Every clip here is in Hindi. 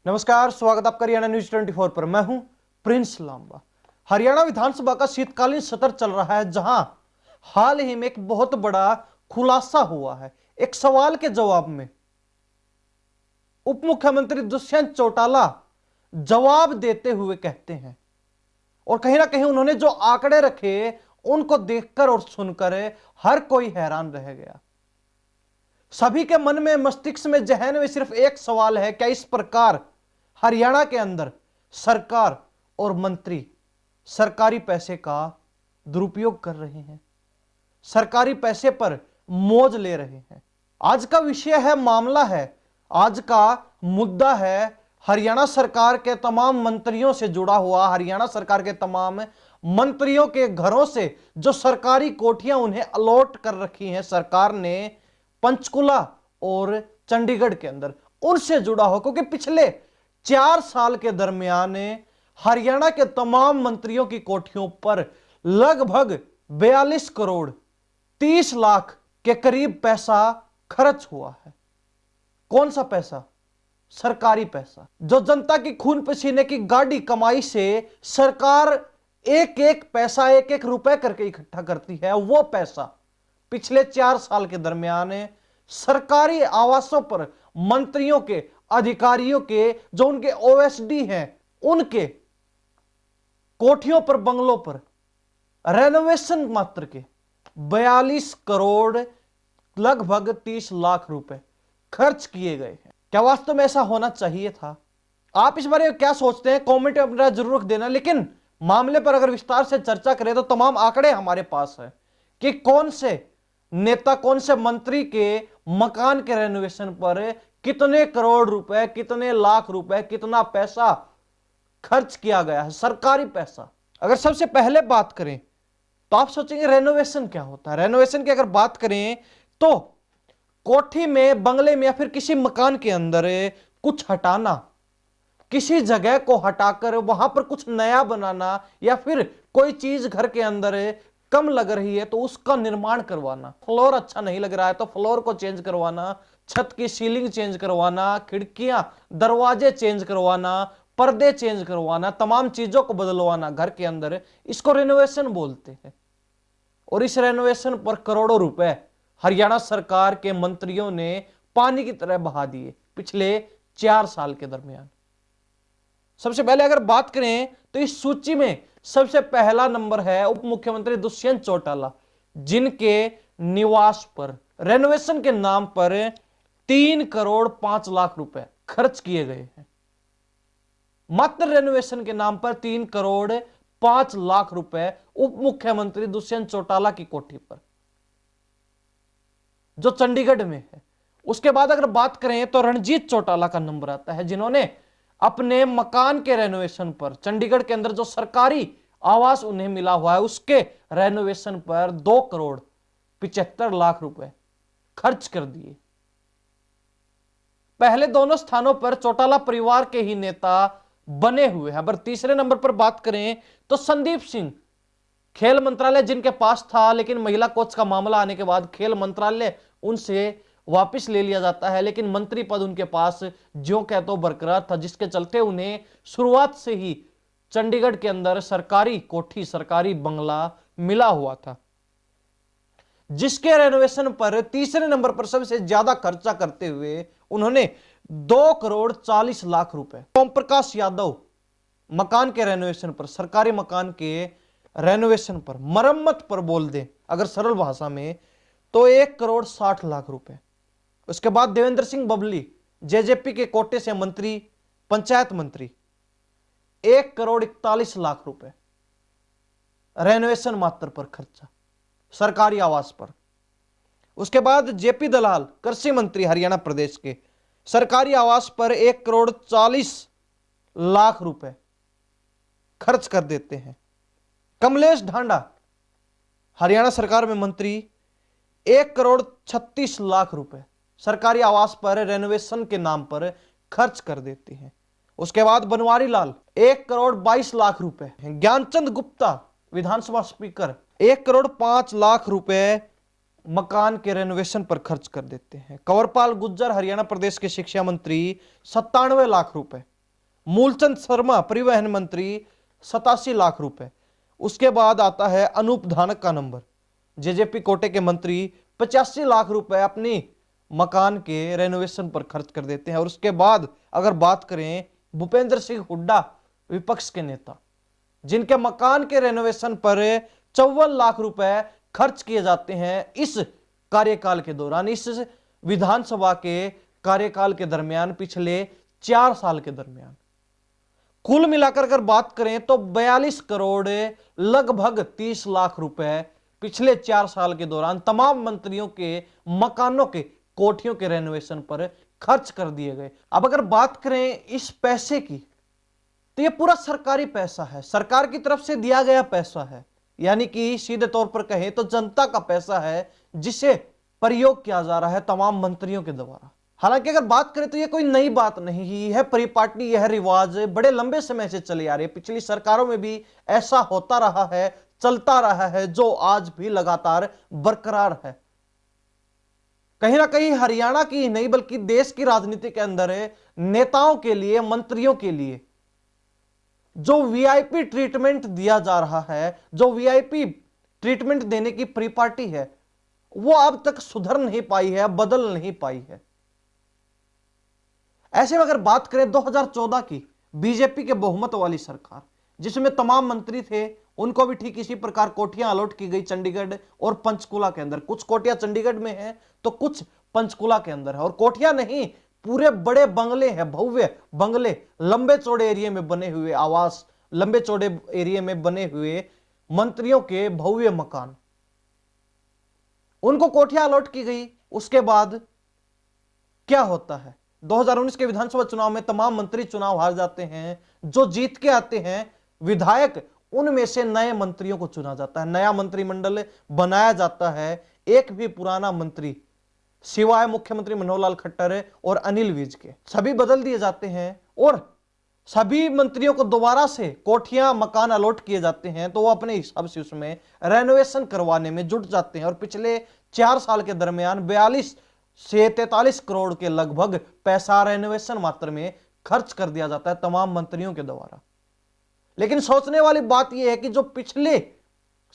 नमस्कार, स्वागत आपका हरियाणा न्यूज 24 पर। मैं हूं प्रिंस लांबा। हरियाणा विधानसभा का शीतकालीन सत्र चल रहा है, जहां हाल ही में एक बहुत बड़ा खुलासा हुआ है। एक सवाल के जवाब में उप मुख्यमंत्री दुष्यंत चौटाला जवाब देते हुए कहते हैं, और कहीं ना कहीं उन्होंने जो आंकड़े रखे उनको देखकर और सुनकर हर कोई हैरान रह गया। सभी के मन में, मस्तिष्क में, जहन में सिर्फ एक सवाल है, क्या इस प्रकार हरियाणा के अंदर सरकार और मंत्री सरकारी पैसे का दुरुपयोग कर रहे हैं, सरकारी पैसे पर मौज ले रहे हैं। आज का विषय है, मामला है, आज का मुद्दा है हरियाणा सरकार के तमाम मंत्रियों से जुड़ा हुआ, हरियाणा सरकार के तमाम मंत्रियों के घरों से जो सरकारी कोठियां उन्हें अलॉट कर रखी हैं सरकार ने पंचकुला और चंडीगढ़ के अंदर, उनसे जुड़ा हो। क्योंकि पिछले 4 साल के दरमियान हरियाणा के तमाम मंत्रियों की कोठियों पर लगभग 42 करोड़ 30 लाख के करीब पैसा खर्च हुआ है। कौन सा पैसा? सरकारी पैसा, जो जनता की खून पसीने की गाड़ी कमाई से सरकार एक एक पैसा, एक एक रुपए करके इकट्ठा करती है। वो पैसा पिछले 4 साल के दरमियान सरकारी आवासों पर मंत्रियों के, अधिकारियों के, जो उनके ओएसडी हैं, उनके कोठियों पर, बंगलों पर रेनोवेशन मात्र के 42 करोड़ लगभग 30 लाख रुपए खर्च किए गए हैं। क्या वास्तव में ऐसा होना चाहिए था? आप इस बारे में क्या सोचते हैं? कमेंट में अपना जरूर देना। लेकिन मामले पर अगर विस्तार से चर्चा करें तो तमाम आंकड़े हमारे पास है कि कौन से नेता, कौन से मंत्री के मकान के रेनोवेशन पर कितने करोड़ रुपए, कितने लाख रुपए, कितना पैसा खर्च किया गया है, सरकारी पैसा। अगर सबसे पहले बात करें तो आप सोचेंगे रेनोवेशन क्या होता है। रेनोवेशन की अगर बात करें तो कोठी में, बंगले में या फिर किसी मकान के अंदर कुछ हटाना, किसी जगह को हटाकर वहां पर कुछ नया बनाना, या फिर कोई चीज घर के अंदर कम लग रही है तो उसका निर्माण करवाना। फ्लोर अच्छा नहीं लग रहा है तो फ्लोर को चेंज करवाना, छत की सीलिंग चेंज करवाना, खिड़कियां, दरवाजे चेंज करवाना, पर्दे चेंज करवाना, तमाम चीजों को बदलवाना घर के अंदर, इसको रेनोवेशन बोलते हैं। और इस रेनोवेशन पर करोड़ों रुपए हरियाणा सरकार के मंत्रियों ने पानी की तरह बहा दिए पिछले 4 साल के दरमियान। सबसे पहले अगर बात करें तो इस सूची में सबसे पहला नंबर है उप मुख्यमंत्री दुष्यंत चौटाला, जिनके निवास पर रेनोवेशन के नाम पर 3 करोड़ 5 लाख रुपए खर्च किए गए हैं। मात्र रेनोवेशन के नाम पर 3 करोड़ 5 लाख रुपए उप मुख्यमंत्री दुष्यंत चौटाला की कोठी पर, जो चंडीगढ़ में है। उसके बाद अगर बात करें तो रणजीत चौटाला का नंबर आता है, जिन्होंने अपने मकान के रेनोवेशन पर, चंडीगढ़ के अंदर जो सरकारी आवास उन्हें मिला हुआ है उसके रेनोवेशन पर 2 करोड़ 75 लाख रुपए खर्च कर दिए। पहले दोनों स्थानों पर चौटाला परिवार के ही नेता बने हुए हैं। अगर तीसरे नंबर पर बात करें तो संदीप सिंह, खेल मंत्रालय जिनके पास था, लेकिन महिला कोच का मामला आने के बाद खेल मंत्रालय उनसे वापस ले लिया जाता है, लेकिन मंत्री पद उनके पास ज्यों कह तो बरकरार था, जिसके चलते उन्हें शुरुआत से ही चंडीगढ़ के अंदर सरकारी कोठी, सरकारी बंगला मिला हुआ था, जिसके रेनोवेशन पर तीसरे नंबर पर सबसे ज्यादा खर्चा करते हुए उन्होंने 2 करोड़ 40 लाख रुपए। ओम प्रकाश यादव मकान के रेनोवेशन पर, सरकारी मकान के रेनोवेशन पर, मरम्मत पर बोल दें अगर सरल भाषा में, तो 1 करोड़ 60 लाख रुपए। उसके बाद देवेंद्र सिंह बबली, जेजेपी के कोटे से मंत्री, पंचायत मंत्री, 1 करोड़ 41 लाख रुपए रेनोवेशन मात्र पर खर्चा, सरकारी आवास पर। उसके बाद जेपी दलाल, कृषि मंत्री हरियाणा प्रदेश के, सरकारी आवास पर 1 करोड़ 40 लाख रुपए खर्च कर देते हैं। कमलेश ढांडा, हरियाणा सरकार में मंत्री, 1 करोड़ 36 लाख रुपए सरकारी आवास पर रेनोवेशन के नाम पर खर्च कर देते हैं। उसके बाद बनवारी लाल, 1 करोड़ 22 लाख रुपए। ज्ञानचंद गुप्ता, विधानसभा स्पीकर, 1 करोड़ 5 लाख रुपए मकान के रेनोवेशन पर खर्च कर देते हैं। कंवरपाल गुज्जर, हरियाणा प्रदेश के शिक्षा मंत्री, 97 लाख रुपए मूलचंद शर्मा परिवहन मंत्री 87 लाख रुपए। उसके बाद आता है अनूप धानक का नंबर, जेजेपी कोटे के मंत्री 85 लाख रुपए अपनी मकान के रेनोवेशन पर खर्च कर देते हैं। और उसके बाद अगर बात करें भूपेंद्र सिंह हुड्डा, विपक्ष के नेता, जिनके मकान के रेनोवेशन पर 54 लाख रुपए खर्च किए जाते हैं इस कार्यकाल के दौरान, इस विधानसभा के कार्यकाल के दरमियान, पिछले 4 साल के दरमियान। कुल मिलाकर अगर बात करें तो 42 करोड़ लगभग 30 लाख रुपए पिछले 4 साल के दौरान तमाम मंत्रियों के मकानों के, कोठियों के रेनोवेशन पर खर्च कर दिए गए। अब अगर बात करें इस पैसे की, तो यह पूरा सरकारी पैसा है, सरकार की तरफ से दिया गया पैसा है, यानी कि सीधे तौर पर कहें तो जनता का पैसा है, जिसे प्रयोग किया जा रहा है तमाम मंत्रियों के द्वारा। हालांकि अगर बात करें तो यह कोई नई बात नहीं है, परिपाटी, यह रिवाज बड़े लंबे समय से चले आ रहे हैं। पिछली सरकारों में भी ऐसा होता रहा है, चलता रहा है, जो आज भी लगातार बरकरार है। कहीं ना कहीं हरियाणा की नहीं बल्कि देश की राजनीति के अंदर नेताओं के लिए, मंत्रियों के लिए जो वीआईपी ट्रीटमेंट दिया जा रहा है, जो वीआईपी ट्रीटमेंट देने की परिपाटी है, वो अब तक सुधर नहीं पाई है, बदल नहीं पाई है। ऐसे में अगर बात करें 2014 की बीजेपी के बहुमत वाली सरकार, जिसमें तमाम मंत्री थे, उनको भी ठीक इसी प्रकार कोठियां अलॉट की गई चंडीगढ़ और पंचकुला के अंदर। कुछ कोठियां चंडीगढ़ में हैं तो कुछ पंचकुला के अंदर है। और कोठियां नहीं, पूरे बड़े बंगले हैं, भव्य बंगले, लंबे चौड़े एरिया में बने हुए आवास, लंबे चौड़े एरिया में बने हुए मंत्रियों के भव्य मकान, उनको कोठियां अलॉट की गई। उसके बाद क्या होता है, 2019 के विधानसभा चुनाव में तमाम मंत्री चुनाव हार जाते हैं। जो जीत के आते हैं विधायक, उनमें से नए मंत्रियों को चुना जाता है, नया मंत्रिमंडल बनाया जाता है। एक भी पुराना मंत्री सिवाय मुख्यमंत्री मनोहर लाल खट्टर और अनिल विज के सभी बदल दिए जाते हैं, और सभी मंत्रियों को दोबारा से कोठियां, मकान अलॉट किए जाते हैं, तो वो अपने हिसाब से उसमें रेनोवेशन करवाने में जुट जाते हैं। और पिछले 4 साल के दरमियान 42 से 43 करोड़ के लगभग पैसा रेनोवेशन मात्र में खर्च कर दिया जाता है तमाम मंत्रियों के द्वारा। लेकिन सोचने वाली बात यह है कि जो पिछले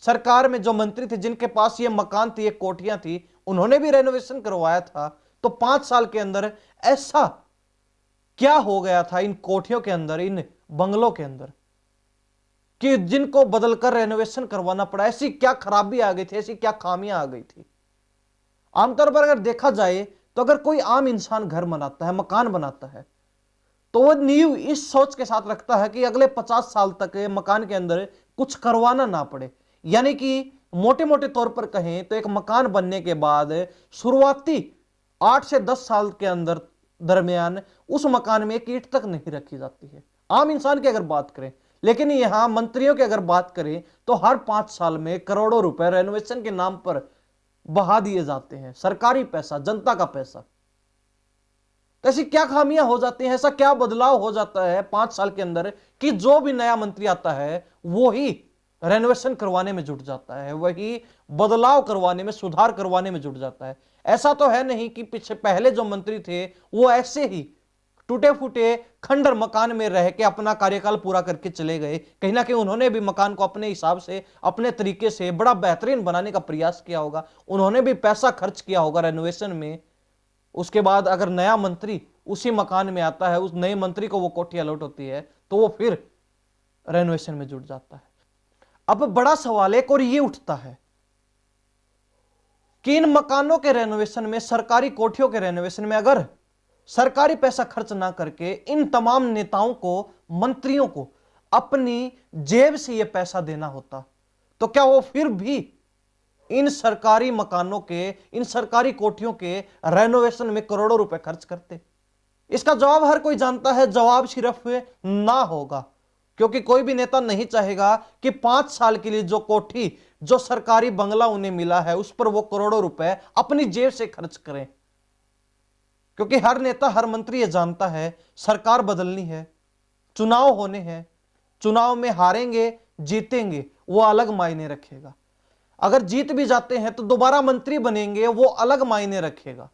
सरकार में जो मंत्री थे, जिनके पास ये मकान थी, ये कोठियां थी, उन्होंने भी रेनोवेशन करवाया था। तो 5 साल के अंदर ऐसा क्या हो गया था इन कोठियों के अंदर, इन बंगलों के अंदर, कि जिनको बदलकर रेनोवेशन करवाना पड़ा? ऐसी क्या खराबी आ गई थी, ऐसी क्या खामियां आ गई थी? आमतौर पर अगर देखा जाए तो अगर कोई आम इंसान घर बनाता है, मकान बनाता है, तो वो नींव इस सोच के साथ रखता है कि अगले 50 साल तक मकान के अंदर कुछ करवाना ना पड़े। यानी कि मोटे मोटे तौर पर कहें तो एक मकान बनने के बाद शुरुआती 8 से 10 साल के अंदर दरमियान उस मकान में एक ईंट तक नहीं रखी जाती है, आम इंसान की अगर बात करें। लेकिन यहां मंत्रियों की अगर बात करें तो हर 5 साल में करोड़ों रुपए रेनोवेशन के नाम पर बहा दिए जाते हैं, सरकारी पैसा, जनता का पैसा। तो ऐसी क्या खामियां हो जाती हैं, ऐसा क्या बदलाव हो जाता है 5 साल के अंदर कि जो भी नया मंत्री आता है वो ही रेनोवेशन करवाने में जुट जाता है, वही बदलाव करवाने में, सुधार करवाने में जुट जाता है। ऐसा तो है नहीं कि पीछे पहले जो मंत्री थे वो ऐसे ही टूटे फूटे खंडर मकान में रह के अपना कार्यकाल पूरा करके चले गए। कहीं ना कहीं उन्होंने भी मकान को अपने हिसाब से, अपने तरीके से बड़ा बेहतरीन बनाने का प्रयास किया होगा, उन्होंने भी पैसा खर्च किया होगा रेनोवेशन में। उसके बाद अगर नया मंत्री उसी मकान में आता है, उस नए मंत्री को वो कोठी अलॉट होती है, तो वो फिर रेनोवेशन में जुट जाता है। अब बड़ा सवाल एक और ये उठता है कि इन मकानों के रेनोवेशन में, सरकारी कोठियों के रेनोवेशन में अगर सरकारी पैसा खर्च ना करके इन तमाम नेताओं को, मंत्रियों को अपनी जेब से यह पैसा देना होता, तो क्या वो फिर भी इन सरकारी मकानों के, इन सरकारी कोठियों के रेनोवेशन में करोड़ों रुपए खर्च करते? इसका जवाब हर कोई जानता है, जवाब सिर्फ ना होगा। क्योंकि कोई भी नेता नहीं चाहेगा कि 5 साल के लिए जो कोठी, जो सरकारी बंगला उन्हें मिला है, उस पर वो करोड़ों रुपए अपनी जेब से खर्च करें। क्योंकि हर नेता, हर मंत्री ये जानता है सरकार बदलनी है, चुनाव होने हैं, चुनाव में हारेंगे जीतेंगे वो अलग मायने रखेगा, अगर जीत भी जाते हैं तो दोबारा मंत्री बनेंगे वो अलग मायने रखेगा।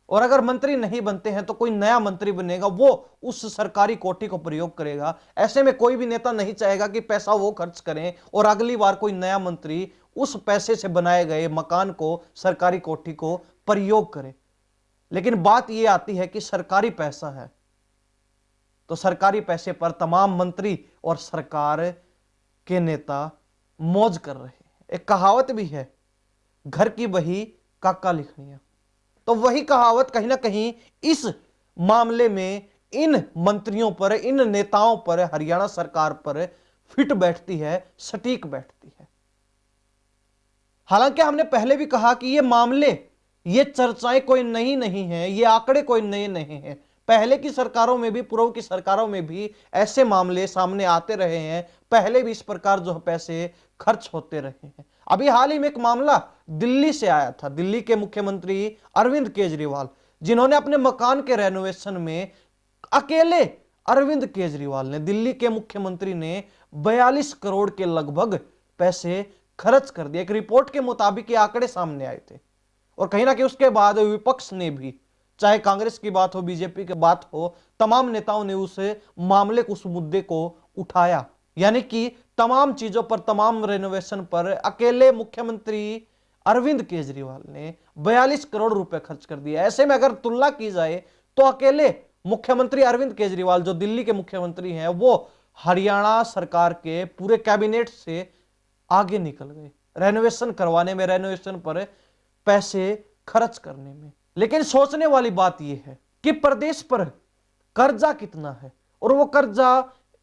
और अगर मंत्री नहीं बनते हैं तो कोई नया मंत्री बनेगा, वो उस सरकारी कोठी को प्रयोग करेगा। ऐसे में कोई भी नेता नहीं चाहेगा कि पैसा वो खर्च करें और अगली बार कोई नया मंत्री उस पैसे से बनाए गए मकान को, सरकारी कोठी को प्रयोग करे। लेकिन बात यह आती है कि सरकारी पैसा है तो सरकारी पैसे पर तमाम मंत्री और सरकार के नेता मौज कर रहे हैं। एक कहावत भी है, घर की बही काका लिखनिया। तो वही कहावत कहीं ना कहीं इस मामले में इन मंत्रियों पर, इन नेताओं पर, हरियाणा सरकार पर फिट बैठती है, सटीक बैठती है। हालांकि हमने पहले भी कहा कि ये मामले, ये चर्चाएं कोई नई नहीं है, ये आंकड़े कोई नए नहीं है। पहले की सरकारों में भी, पूर्व की सरकारों में भी ऐसे मामले सामने आते रहे हैं। पहले भी इस प्रकार जो पैसे खर्च होते रहे हैं। अभी हाल ही में एक मामला दिल्ली से आया था। दिल्ली के मुख्यमंत्री अरविंद केजरीवाल, जिन्होंने अपने मकान के रेनोवेशन में, अकेले अरविंद केजरीवाल ने, दिल्ली के मुख्यमंत्री ने 42 करोड़ के लगभग पैसे खर्च कर दिए। एक रिपोर्ट के मुताबिक ये आंकड़े सामने आए थे। और कहीं ना कहीं उसके बाद विपक्ष ने भी, चाहे कांग्रेस की बात हो, बीजेपी की बात हो, तमाम नेताओं ने उस मामले को, उस मुद्दे को उठाया। यानी कि तमाम चीजों पर, तमाम रेनोवेशन पर अकेले मुख्यमंत्री अरविंद केजरीवाल ने 42 करोड़ रुपए खर्च कर दिए। ऐसे में अगर तुलना की जाए तो अकेले मुख्यमंत्री अरविंद केजरीवाल, जो दिल्ली के मुख्यमंत्री हैं, वो हरियाणा सरकार के पूरे कैबिनेट से आगे निकल गए रेनोवेशन करवाने में, रेनोवेशन पर पैसे खर्च करने में। लेकिन सोचने वाली बात यह है कि प्रदेश पर कर्जा कितना है, और वो कर्जा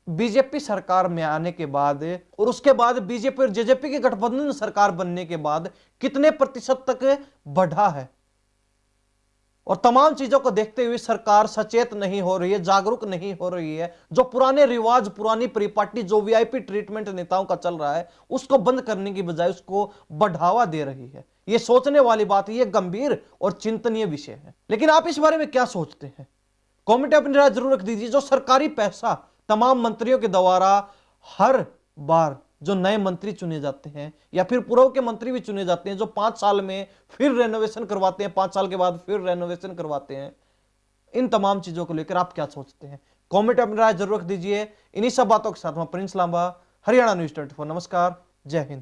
बीजेपी सरकार में आने के बाद और उसके बाद बीजेपी और जेजेपी की गठबंधन सरकार बनने के बाद कितने प्रतिशत तक बढ़ा है। और तमाम चीजों को देखते हुए सरकार सचेत नहीं हो रही है, जागरूक नहीं हो रही है। जो पुराने रिवाज, पुरानी परिपाटी, जो वीआईपी ट्रीटमेंट नेताओं का चल रहा है, उसको बंद करने की बजाय उसको बढ़ावा दे रही है। यह सोचने वाली बात है, यह गंभीर और चिंतनीय विषय है। लेकिन आप इस बारे में क्या सोचते हैं? कमेंट में अपनी राय जरूर रख दीजिए। जो सरकारी पैसा तमाम मंत्रियों के द्वारा हर बार जो नए मंत्री चुने जाते हैं, या फिर पूर्व के मंत्री भी चुने जाते हैं, जो 5 साल में फिर रेनोवेशन करवाते हैं, 5 साल के बाद फिर रेनोवेशन करवाते हैं, इन तमाम चीजों को लेकर आप क्या सोचते हैं? कमेंट में अपनी राय जरूर रख दीजिए। इन्हीं सब बातों के साथ मैं प्रिंस लांबा, हरियाणा न्यूज 24। नमस्कार, जय हिंद।